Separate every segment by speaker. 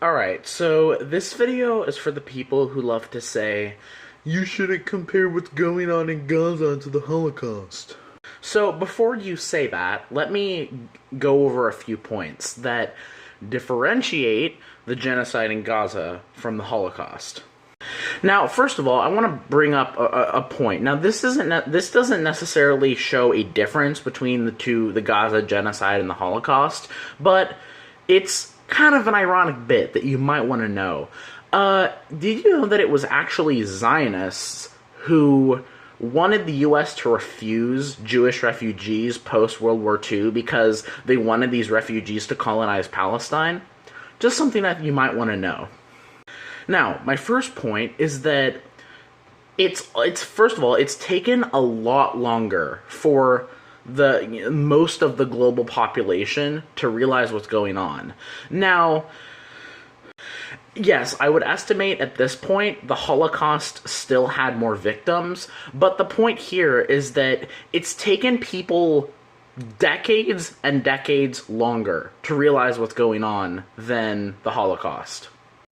Speaker 1: Alright, so this video is for the people who love to say, you shouldn't compare what's going on in Gaza to the Holocaust. So before you say that, let me go over a few points that differentiate the genocide in Gaza from the Holocaust. Now, first of all, I want to bring up a point. Now, this doesn't necessarily show a difference between the Gaza genocide and the Holocaust, but it's kind of an ironic bit that you might want to know. Did you know that it was actually Zionists who wanted the U.S. to refuse Jewish refugees post-World War II because they wanted these refugees to colonize Palestine? Just something that you might want to know. Now, my first point is that it's first of all, it's taken a lot longer for the most of the global population to realize what's going on. Now, yes, I would estimate at this point the Holocaust still had more victims, but the point here is that it's taken people decades and decades longer to realize what's going on than the Holocaust.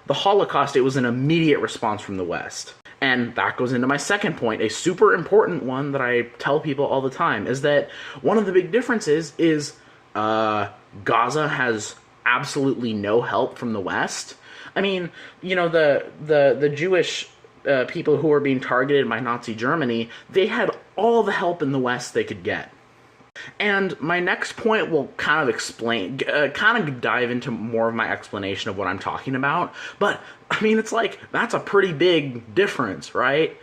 Speaker 1: The Holocaust, it was an immediate response from the West. And that goes into my second point, a super important one that I tell people all the time, is that one of the big differences is Gaza has absolutely no help from the West. I mean, you know, the Jewish people who were being targeted by Nazi Germany, they had all the help in the West they could get. And my next point will kind of dive into more of my explanation of what I'm talking about. But, I mean, it's like, that's a pretty big difference, right?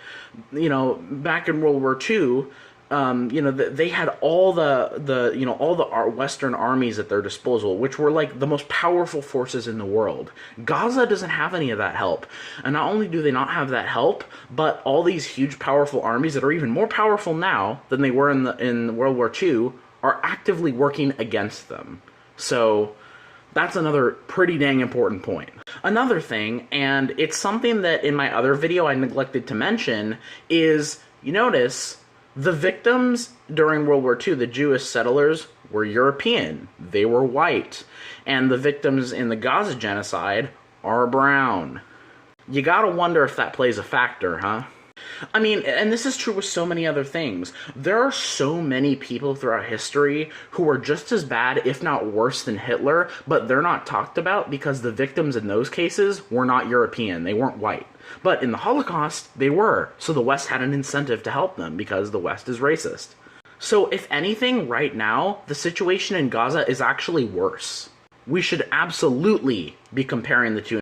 Speaker 1: You know, back in World War II, you know, they had all the Western armies at their disposal, which were like the most powerful forces in the world. Gaza doesn't have any of that help. And not only do they not have that help, but all these huge powerful armies that are even more powerful now than they were in World War II are actively working against them. So that's another pretty dang important point. Another thing, and it's something that in my other video I neglected to mention, is, you notice, the victims during World War II, the Jewish settlers, were European. They were white. And the victims in the Gaza genocide are brown. You gotta wonder if that plays a factor, huh? I mean, and this is true with so many other things. There are so many people throughout history who are just as bad, if not worse than Hitler, but they're not talked about because the victims in those cases were not European. They weren't white. But in the Holocaust, they were. So the West had an incentive to help them because the West is racist. So if anything, right now, the situation in Gaza is actually worse. We should absolutely be comparing the two.